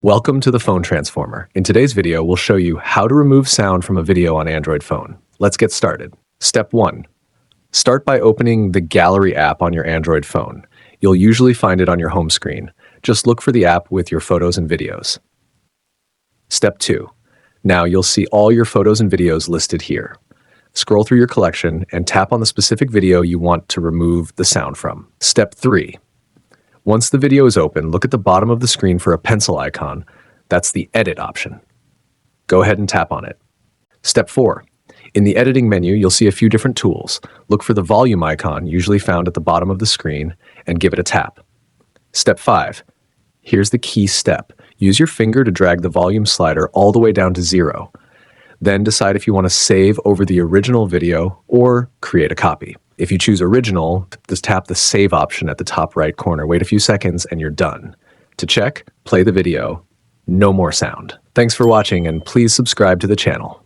Welcome to the Phone Transformer. In today's video, we'll show you how to remove sound from a video on Android phone. Let's get started. Step 1. Start by opening the Gallery app on your Android phone. You'll usually find it on your home screen. Just look for the app with your photos and videos. Step 2. Now you'll see all your photos and videos listed here. Scroll through your collection and tap on the specific video you want to remove the sound from. Step 3. Once the video is open, look at the bottom of the screen for a pencil icon. That's the Edit option. Go ahead and tap on it. Step 4. In the editing menu, you'll see a few different tools. Look for the volume icon, usually found at the bottom of the screen, and give it a tap. Step 5. Here's the key step. Use your finger to drag the volume slider all the way down to 0. Then decide if you want to save over the original video or create a copy. If you choose original, just tap the save option at the top right corner. Wait a few seconds and you're done. To check, play the video. No more sound. Thanks for watching and please subscribe to the channel.